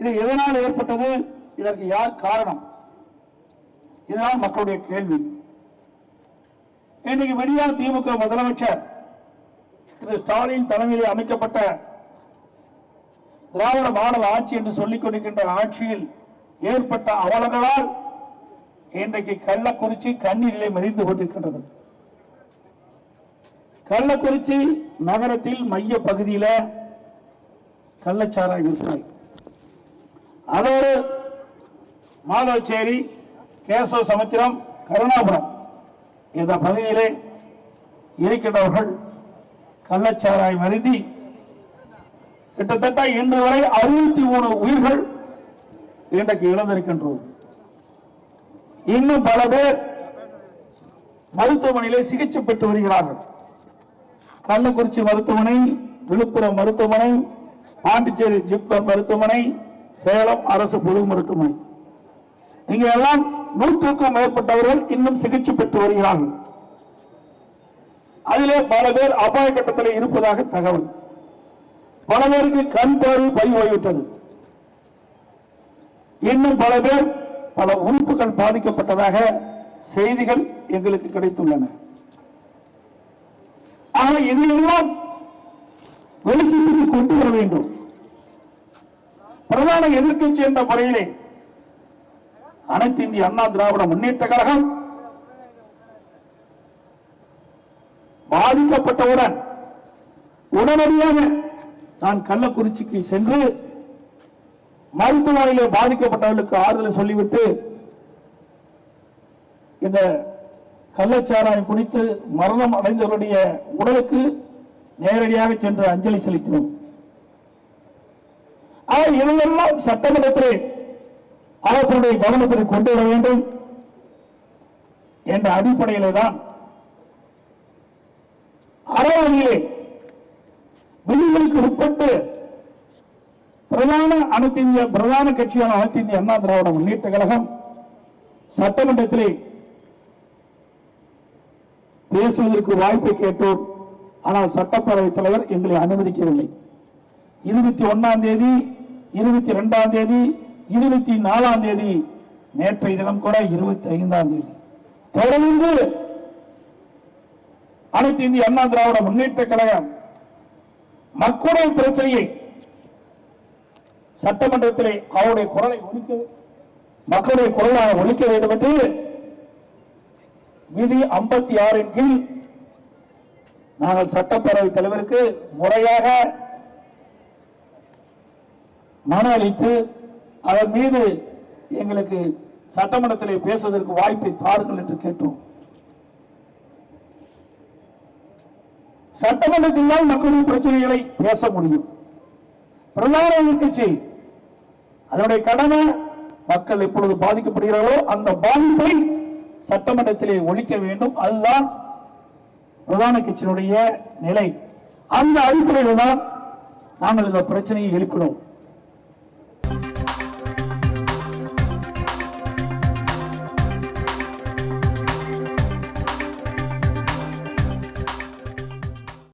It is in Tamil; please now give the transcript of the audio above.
இது எதனால் ஏற்பட்டது? இதற்கு யார் காரணம்? இதுதான் மக்களுடைய கேள்வி. இன்றைக்கு விடியா திமுக முதலமைச்சர் திரு ஸ்டாலின் தலைமையில் அமைக்கப்பட்ட திராவிட மாடல் ஆட்சி என்று சொல்லிக் கொண்டிருக்கின்ற ஆட்சியில் ஏற்பட்ட அவலங்களால் இன்றைக்கு கள்ளக்குறிச்சி கண்ணீரிலே மறிந்து கொண்டிருக்கின்றது. கள்ளக்குறிச்சி நகரத்தில் மைய பகுதியில் கள்ளச்சாராய விற்பனை, அதோடு மாதவச்சேரி, கேசவ சமுத்திரம், கருணாபுரம் இந்த பகுதியிலே இருக்கின்றவர்கள் கள்ளச்சாராயம் அருந்தி கிட்டத்தட்ட இன்று வரை 63 உயிர்கள் இன்றைக்கு இழந்திருக்கின்றோம். இன்னும் பல பேர் மருத்துவமனையிலே சிகிச்சை பெற்று வருகிறார்கள். கள்ளக்குறிச்சி மருத்துவமனை, விழுப்புரம் மருத்துவமனை, பாண்டிச்சேரி ஜிப்மர் மருத்துவமனை, சேலம் அரசு பொது மருத்துவமனை, இங்க எல்லாம் 100க்கும் மேற்பட்டவர்கள் இன்னும் சிகிச்சை பெற்று வருகிறார்கள். அதிலே பல பேர் அபாய கட்டத்தில் இருப்பதாக தகவல். பல பேருக்கு கண் பார்வை பறிபோய்விட்டது. இன்னும் பல பேர் பல உறுப்புகள் பாதிக்கப்பட்டதாக செய்திகள் எங்களுக்கு கிடைத்துள்ளன. ஆனால் இதையெல்லாம் வெளிச்சத்துக்கு கொண்டு வர வேண்டும். பிரதான எதிர்க்கட்சி என்ற முறையிலே அனைத்து இந்திய அண்ணா திராவிட முன்னேற்ற கழகம் பாதிக்கப்பட்டவுடன் உடனடியாக நான் கள்ளக்குறிச்சிக்கு சென்று மருத்துவமனையிலே பாதிக்கப்பட்டவர்களுக்கு ஆறுதல் சொல்லிவிட்டு இந்த கள்ளச்சாராயம் குடித்து மரணம் அடைந்தவருடைய உடலுக்கு நேரடியாக சென்று அஞ்சலி செலுத்தினோம். இதையெல்லாம் சட்டமன்றத்திலே அரசுடைய கவனத்திற்கு கொண்டு வர வேண்டும் என்ற அடிப்படையிலே தான் அறவழியிலே விதிகளுக்கு உட்பட்டு பிரதான கட்சியான அனைத்து இந்திய அண்ணா திராவிட முன்னேற்ற கழகம் சட்டமன்றத்திலே பேசுவதற்கு வாய்ப்பை கேட்டோம். ஆனால் சட்டப்பேரவைத் தலைவர் எங்களை அனுமதிக்கவில்லை. 21ஆம் தேதி, 22ஆம் தேதி, 24ஆம் தேதி, நேற்றைய தினம் கூட 25ஆம் தேதி தொடர்ந்து அனைத்து இந்திய அண்ணா திராவிட முன்னேற்ற கழகம் மக்களுடைய பிரச்சனையை சட்டமன்றத்திலே அவருடைய குரலை ஒலிக்க, மக்களுடைய குரலாக ஒலிக்க வேண்டும் என்று விதி 56 கீழ் நாங்கள் சட்டப்பேரவைத் தலைவருக்கு முறையாக மனு அளித்து அதன் மீது எங்களுக்கு சட்டமன்றத்திலே பேசுவதற்கு வாய்ப்பை தாருங்கள் என்று கேட்டோம். சட்டமன்றத்தில் தான் மக்களுடைய பிரச்சனைகளை பேச முடியும். பிரதான எதிர்க்கட்சி அதனுடைய கடமை, மக்கள் எப்பொழுது பாதிக்கப்படுகிறார்களோ அந்த பாதிப்பை சட்டமன்றத்திலே ஒழிக்க வேண்டும். அதுதான் பிரதான கட்சியினுடைய நிலை. அந்த அடிப்படையில் தான் நாங்கள் இந்த பிரச்சனையை எழுப்பினோம்.